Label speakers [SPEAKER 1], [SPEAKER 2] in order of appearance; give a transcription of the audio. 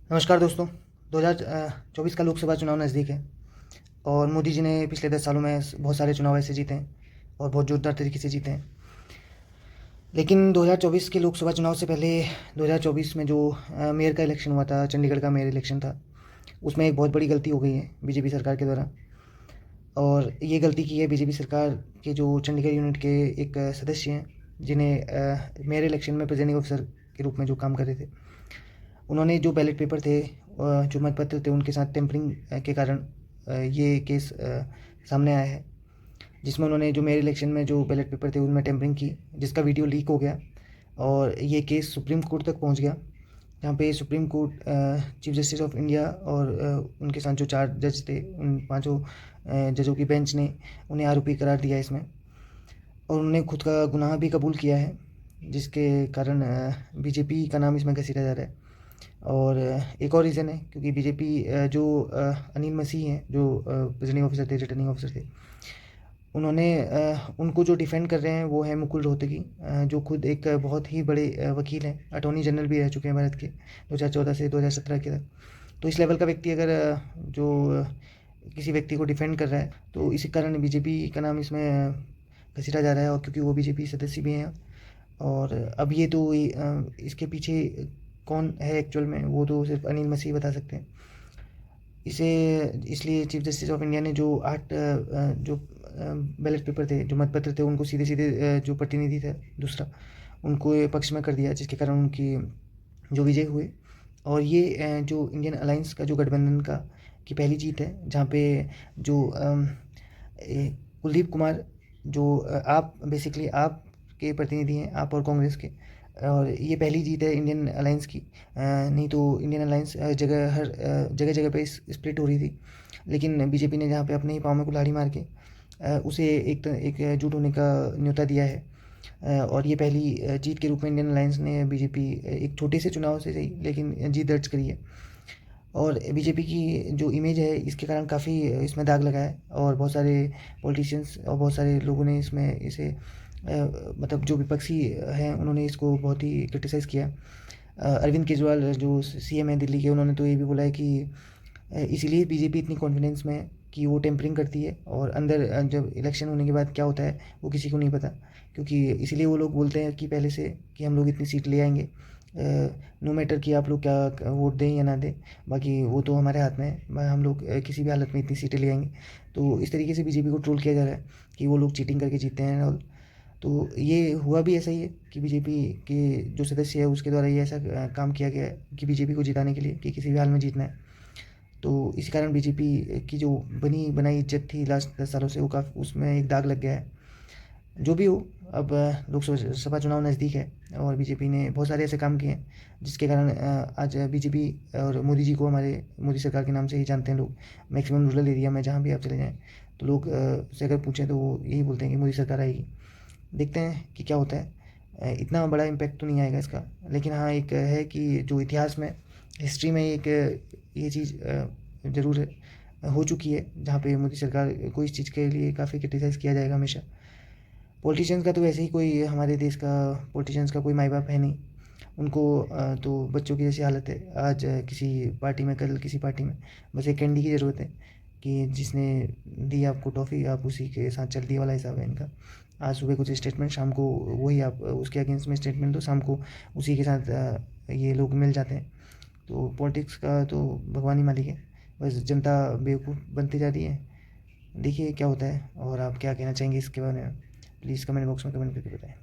[SPEAKER 1] नमस्कार दोस्तों। 2024 का लोकसभा चुनाव नज़दीक है और मोदी जी ने पिछले 10 सालों में बहुत सारे चुनाव ऐसे जीते हैं और बहुत जोरदार तरीके से जीते हैं। लेकिन 2024 के लोकसभा चुनाव से पहले 2024 में जो मेयर का इलेक्शन हुआ था, चंडीगढ़ का मेयर इलेक्शन था, उसमें एक बहुत बड़ी गलती हो गई है बीजेपी सरकार के द्वारा। और ये गलती की है बीजेपी सरकार के जो चंडीगढ़ यूनिट के एक सदस्य हैं, जिन्हें मेयर इलेक्शन में प्रिजाइडिंग ऑफिसर के रूप में जो काम कर रहे थे, उन्होंने जो बैलेट पेपर थे, जो मतपत्र थे, उनके साथ टेम्परिंग के कारण ये केस सामने आया है, जिसमें उन्होंने जो मेयर इलेक्शन में जो बैलेट पेपर थे उनमें टेम्परिंग की, जिसका वीडियो लीक हो गया और ये केस सुप्रीम कोर्ट तक पहुंच गया, जहाँ पे supreme court chief justice of India और उनके साथ जो 4 जज थे, उन पाँचों जजों की बेंच ने उन्हें आरोपी करार दिया इसमें, और उन्होंने खुद का गुनाह भी कबूल किया है, जिसके कारण बीजेपी का नाम इसमें घसीटा जा रहा है। और एक और रीज़न है क्योंकि बीजेपी जो अनिल मसीह हैं, जो प्रिजाइडिंग ऑफिसर थे, रिटर्निंग ऑफिसर थे, उन्होंने उनको जो डिफेंड कर रहे हैं वो है मुकुल रोहतगी, जो खुद एक बहुत ही बड़े वकील हैं, अटॉर्नी जनरल भी रह चुके हैं भारत के 2014 से 2017 के तक। तो इस लेवल का व्यक्ति अगर जो किसी व्यक्ति को डिफेंड कर रहा है, तो इसी कारण बीजेपी का नाम इसमें घसीटा जा रहा है, और क्योंकि वो बीजेपी सदस्य भी हैं। और अब ये तो इसके पीछे कौन है एक्चुअल में, वो तो सिर्फ अनिल मसीह बता सकते हैं इसे। इसलिए चीफ जस्टिस ऑफ इंडिया ने जो 8 जो बैलेट पेपर थे, जो मतपत्र थे, उनको सीधे सीधे जो प्रतिनिधि थे दूसरा, उनको ये पक्ष में कर दिया, जिसके कारण उनकी जो विजय हुए। और ये जो इंडियन अलायंस का जो गठबंधन का की पहली जीत है, जहाँ पे जो कुलदीप कुमार, जो आप बेसिकली आप के प्रतिनिधि हैं, आप और कांग्रेस के, और ये पहली जीत है इंडियन अलायंस की। नहीं तो इंडियन अलायंस हर जगह जगह पे स्प्लिट हो रही थी, लेकिन बीजेपी ने जहाँ पे अपने ही पाँव में कुल्हाड़ी मार के उसे एकजुट होने का न्योता दिया है। और ये पहली जीत के रूप में इंडियन अलायंस ने बीजेपी एक छोटे से चुनाव से सही लेकिन जीत दर्ज करी है। और बीजेपी की जो इमेज है, इसके कारण काफ़ी इसमें दाग लगा है, और बहुत सारे पॉलिटिशियंस और बहुत सारे लोगों ने इसमें इसे मतलब जो विपक्षी हैं, उन्होंने इसको बहुत ही क्रिटिसाइज़ किया। अरविंद केजरीवाल जो सीएम है दिल्ली के, उन्होंने तो ये भी बोला है कि इसीलिए बीजेपी इतनी कॉन्फिडेंस में है कि वो टेम्परिंग करती है, और अंदर जब इलेक्शन होने के बाद क्या होता है वो किसी को नहीं पता, क्योंकि इसीलिए वो लोग बोलते हैं कि पहले से कि हम लोग इतनी सीट ले आएंगे, नो मैटर कि आप लोग क्या वोट दें या ना दें, बाकी वो तो हमारे हाथ में है, हम लोग किसी भी हालत में इतनी सीटें ले आएंगे। तो इस तरीके से बीजेपी को ट्रोल किया जा रहा है कि वो लोग चीटिंग करके जीते हैं। और तो ये हुआ भी ऐसा ही है कि बीजेपी के जो सदस्य है उसके द्वारा ये ऐसा काम किया गया है कि बीजेपी को जिताने के लिए, कि किसी भी हाल में जीतना है। तो इसी कारण बीजेपी की जो बनी बनाई इज्जत थी लास्ट 10 सालों से, वो काफ़ी उसमें एक दाग लग गया है। जो भी हो, अब लोकसभा चुनाव नज़दीक है और बीजेपी ने बहुत सारे ऐसे काम किए हैं जिसके कारण आज बीजेपी और मोदी जी को, हमारे मोदी सरकार के नाम से ही जानते हैं लोग। मैक्सिमम रूरल एरिया में जहाँ भी आप चले जाएँ, तो लोग से अगर पूछें तो वो यही बोलते हैं कि मोदी सरकार आएगी। देखते हैं कि क्या होता है। इतना बड़ा इम्पैक्ट तो नहीं आएगा इसका, लेकिन हाँ एक है कि जो इतिहास में, हिस्ट्री में एक ये चीज़ ज़रूर हो चुकी है, जहाँ पे मोदी सरकार को इस चीज़ के लिए काफ़ी क्रिटिसाइज़ किया जाएगा हमेशा। पॉलिटिशियंस का तो वैसे ही कोई, हमारे देश का पॉलिटिशियंस का कोई माई बाप है नहीं, उनको तो बच्चों की जैसी हालत है, आज किसी पार्टी में, कल किसी पार्टी में। बस एक कैंडी की ज़रूरत है कि जिसने दी आपको टॉफ़ी, आप उसी के साथ चल दिए वाला हिसाब है इनका। आज सुबह कुछ स्टेटमेंट, शाम को वही आप उसके अगेंस्ट में स्टेटमेंट दो, शाम को उसी के साथ ये लोग मिल जाते हैं। तो पॉलिटिक्स का तो भगवान ही मालिक है, बस जनता बेवकूफ़ बनती जा रही है। देखिए क्या होता है, और आप क्या कहना चाहेंगे इसके बारे में, प्लीज़ कमेंट बॉक्स में कमेंट करके बताएं।